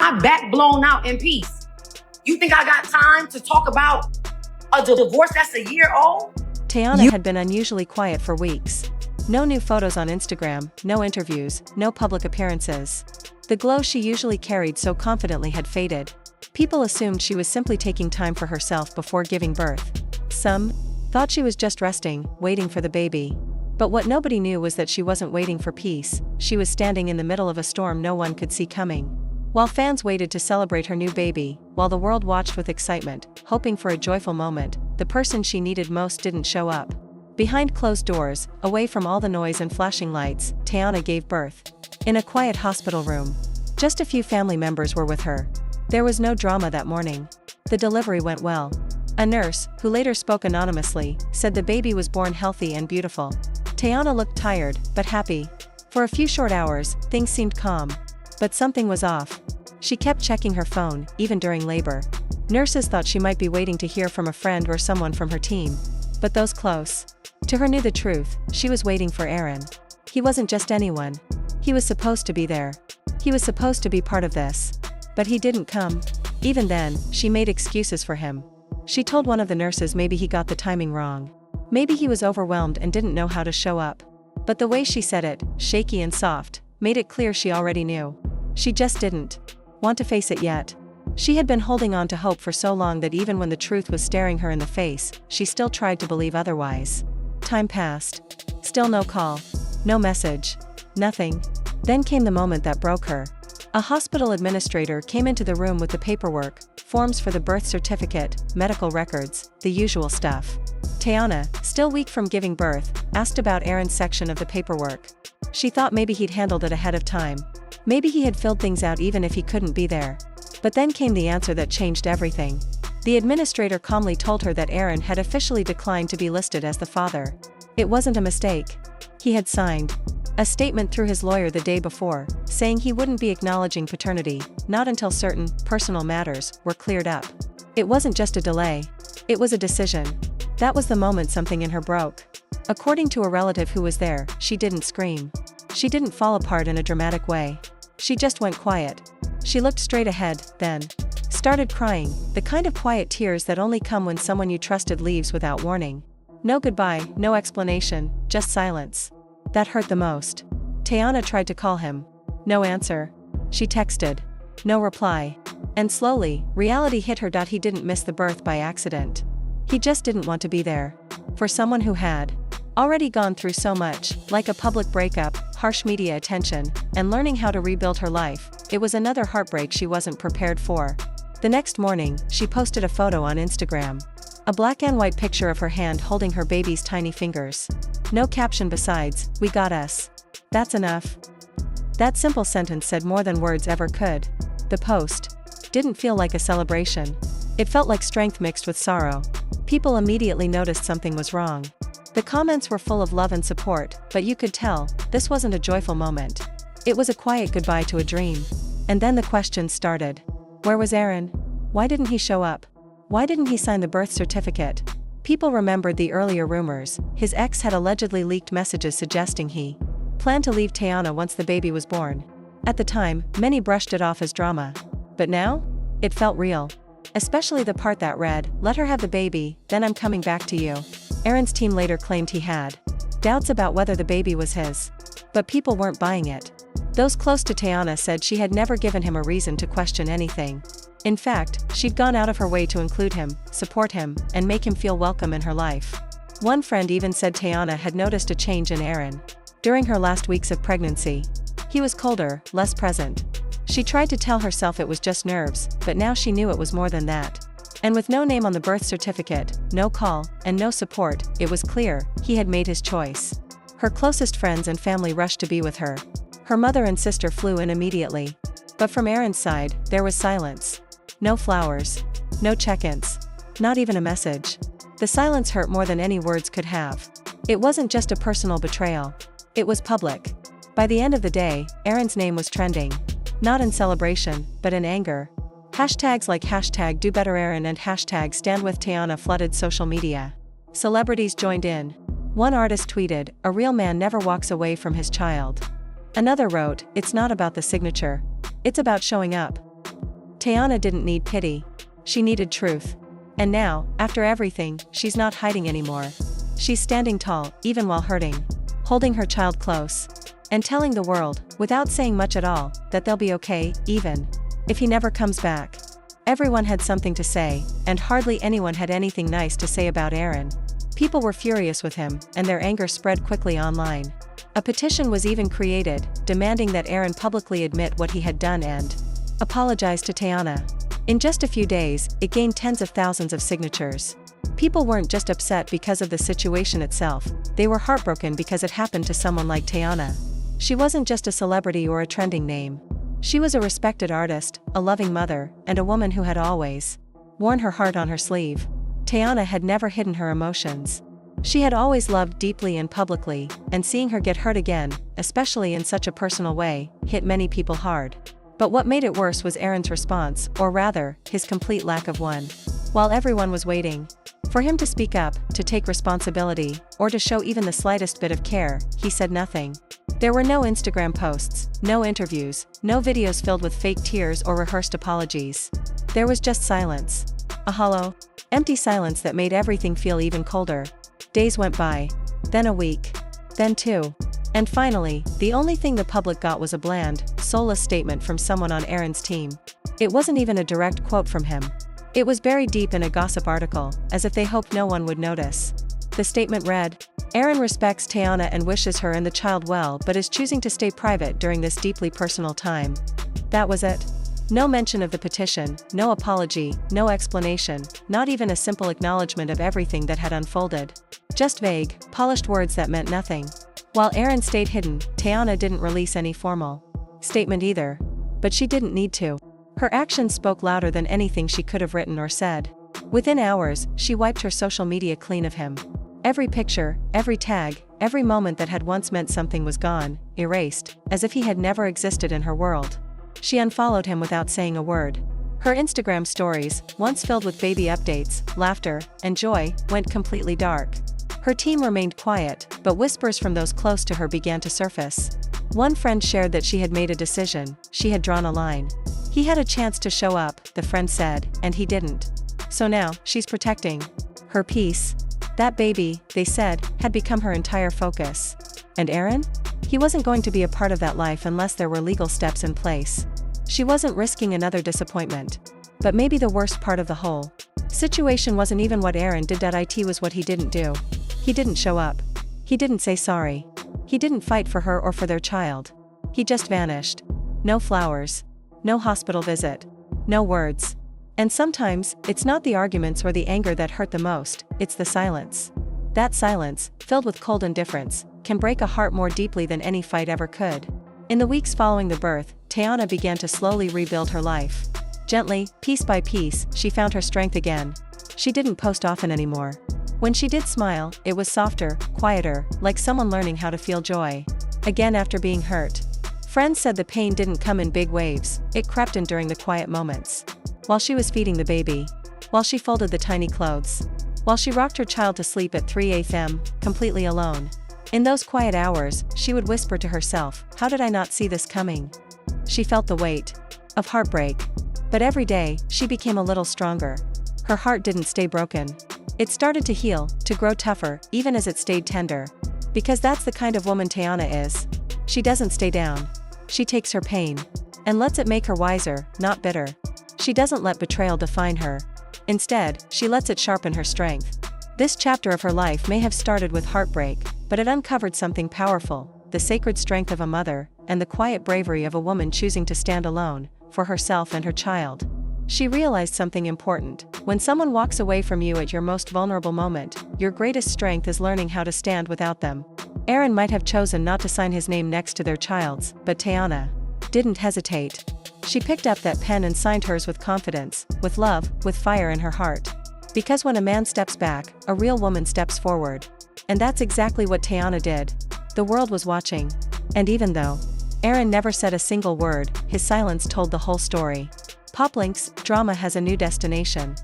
my back blown out in peace. You think I got time to talk about a divorce that's a year old? Teyana had been unusually quiet for weeks. No new photos on Instagram, no interviews, no public appearances. The glow she usually carried so confidently had faded. People assumed she was simply taking time for herself before giving birth. Some thought she was just resting, waiting for the baby. But what nobody knew was that she wasn't waiting for peace, she was standing in the middle of a storm no one could see coming. While fans waited to celebrate her new baby, while the world watched with excitement, hoping for a joyful moment, the person she needed most didn't show up. Behind closed doors, away from all the noise and flashing lights, Teyana gave birth. In a quiet hospital room. Just a few family members were with her. There was no drama that morning. The delivery went well. A nurse, who later spoke anonymously, said the baby was born healthy and beautiful. Teyana looked tired, but happy. For a few short hours, things seemed calm. But something was off. She kept checking her phone, even during labor. Nurses thought she might be waiting to hear from a friend or someone from her team. But those close to her knew the truth, she was waiting for Aaron. He wasn't just anyone. He was supposed to be there. He was supposed to be part of this. But he didn't come. Even then, she made excuses for him. She told one of the nurses maybe he got the timing wrong. Maybe he was overwhelmed and didn't know how to show up. But the way she said it, shaky and soft, made it clear she already knew. She just didn't want to face it yet. She had been holding on to hope for so long that even when the truth was staring her in the face, she still tried to believe otherwise. Time passed. Still no call. No message. Nothing. Then came the moment that broke her. A hospital administrator came into the room with the paperwork, forms for the birth certificate, medical records, the usual stuff. Teyana, still weak from giving birth, asked about Aaron's section of the paperwork. She thought maybe he'd handled it ahead of time. Maybe he had filled things out even if he couldn't be there. But then came the answer that changed everything. The administrator calmly told her that Aaron had officially declined to be listed as the father. It wasn't a mistake. He had signed a statement through his lawyer the day before, saying he wouldn't be acknowledging paternity, not until certain personal matters were cleared up. It wasn't just a delay. It was a decision. That was the moment something in her broke. According to a relative who was there, she didn't scream. She didn't fall apart in a dramatic way. She just went quiet. She looked straight ahead, then started crying, the kind of quiet tears that only come when someone you trusted leaves without warning. No goodbye, no explanation, just silence. That hurt the most. Teyana tried to call him. No answer. She texted. No reply. And slowly, reality hit her. He didn't miss the birth by accident. He just didn't want to be there. For someone who had already gone through so much, like a public breakup, harsh media attention, and learning how to rebuild her life, it was another heartbreak she wasn't prepared for. The next morning, she posted a photo on Instagram. A black and white picture of her hand holding her baby's tiny fingers. No caption besides, "We got us." That's enough. That simple sentence said more than words ever could. The post didn't feel like a celebration. It felt like strength mixed with sorrow. People immediately noticed something was wrong. The comments were full of love and support, but you could tell, this wasn't a joyful moment. It was a quiet goodbye to a dream. And then the questions started. Where was Aaron? Why didn't he show up? Why didn't he sign the birth certificate? People remembered the earlier rumors. His ex had allegedly leaked messages suggesting he planned to leave Teyana once the baby was born. At the time, many brushed it off as drama. But now? It felt real. Especially the part that read, "Let her have the baby, then I'm coming back to you." Aaron's team later claimed he had doubts about whether the baby was his. But people weren't buying it. Those close to Teyana said she had never given him a reason to question anything. In fact, she'd gone out of her way to include him, support him, and make him feel welcome in her life. One friend even said Teyana had noticed a change in Aaron during her last weeks of pregnancy. He was colder, less present. She tried to tell herself it was just nerves, but now she knew it was more than that. And with no name on the birth certificate, no call, and no support, it was clear, he had made his choice. Her closest friends and family rushed to be with her. Her mother and sister flew in immediately. But from Aaron's side, there was silence. No flowers. No check-ins. Not even a message. The silence hurt more than any words could have. It wasn't just a personal betrayal. It was public. By the end of the day, Aaron's name was trending. Not in celebration, but in anger. Hashtags like #DoBetterAaron and #StandWithTeyana flooded social media. Celebrities joined in. One artist tweeted, "A real man never walks away from his child." Another wrote, "It's not about the signature. It's about showing up." Teyana didn't need pity. She needed truth. And now, after everything, she's not hiding anymore. She's standing tall, even while hurting. Holding her child close. And telling the world, without saying much at all, that they'll be okay, even if he never comes back. Everyone had something to say, and hardly anyone had anything nice to say about Aaron. People were furious with him, and their anger spread quickly online. A petition was even created, demanding that Aaron publicly admit what he had done and apologize to Teyana. In just a few days, it gained tens of thousands of signatures. People weren't just upset because of the situation itself, they were heartbroken because it happened to someone like Teyana. She wasn't just a celebrity or a trending name. She was a respected artist, a loving mother, and a woman who had always worn her heart on her sleeve. Teyana had never hidden her emotions. She had always loved deeply and publicly, and seeing her get hurt again, especially in such a personal way, hit many people hard. But what made it worse was Aaron's response, or rather, his complete lack of one. While everyone was waiting for him to speak up, to take responsibility, or to show even the slightest bit of care, he said nothing. There were no Instagram posts, no interviews, no videos filled with fake tears or rehearsed apologies. There was just silence. A hollow, empty silence that made everything feel even colder. Days went by. Then a week. Then 2. And finally, the only thing the public got was a bland, soulless statement from someone on Aaron's team. It wasn't even a direct quote from him. It was buried deep in a gossip article, as if they hoped no one would notice. The statement read, "Aaron respects Teyana and wishes her and the child well but is choosing to stay private during this deeply personal time." That was it. No mention of the petition, no apology, no explanation, not even a simple acknowledgement of everything that had unfolded. Just vague, polished words that meant nothing. While Aaron stayed hidden, Teyana didn't release any formal statement either. But she didn't need to. Her actions spoke louder than anything she could have written or said. Within hours, she wiped her social media clean of him. Every picture, every tag, every moment that had once meant something was gone, erased, as if he had never existed in her world. She unfollowed him without saying a word. Her Instagram stories, once filled with baby updates, laughter, and joy, went completely dark. Her team remained quiet, but whispers from those close to her began to surface. One friend shared that she had made a decision, she had drawn a line. He had a chance to show up, the friend said, and he didn't. So now, she's protecting her peace. That baby, they said, had become her entire focus. And Aaron? He wasn't going to be a part of that life unless there were legal steps in place. She wasn't risking another disappointment. But maybe the worst part of the whole situation wasn't even what Aaron did. It was what he didn't do. He didn't show up. He didn't say sorry. He didn't fight for her or for their child. He just vanished. No flowers. No hospital visit. No words. And sometimes, it's not the arguments or the anger that hurt the most, it's the silence. That silence, filled with cold indifference, can break a heart more deeply than any fight ever could. In the weeks following the birth, Teyana began to slowly rebuild her life. Gently, piece by piece, she found her strength again. She didn't post often anymore. When she did smile, it was softer, quieter, like someone learning how to feel joy again after being hurt. Friends said the pain didn't come in big waves, it crept in during the quiet moments. While she was feeding the baby. While she folded the tiny clothes. While she rocked her child to sleep at 3 a.m., completely alone. In those quiet hours, she would whisper to herself, "How did I not see this coming?" She felt the weight of heartbreak. But every day, she became a little stronger. Her heart didn't stay broken. It started to heal, to grow tougher, even as it stayed tender. Because that's the kind of woman Teyana is. She doesn't stay down. She takes her pain and lets it make her wiser, not bitter. She doesn't let betrayal define her. Instead, she lets it sharpen her strength. This chapter of her life may have started with heartbreak, but it uncovered something powerful, the sacred strength of a mother, and the quiet bravery of a woman choosing to stand alone, for herself and her child. She realized something important. When someone walks away from you at your most vulnerable moment, your greatest strength is learning how to stand without them. Aaron might have chosen not to sign his name next to their child's, but Teyana didn't hesitate. She picked up that pen and signed hers with confidence, with love, with fire in her heart. Because when a man steps back, a real woman steps forward. And that's exactly what Teyana did. The world was watching. And even though Aaron never said a single word, his silence told the whole story. Poplinks, drama has a new destination.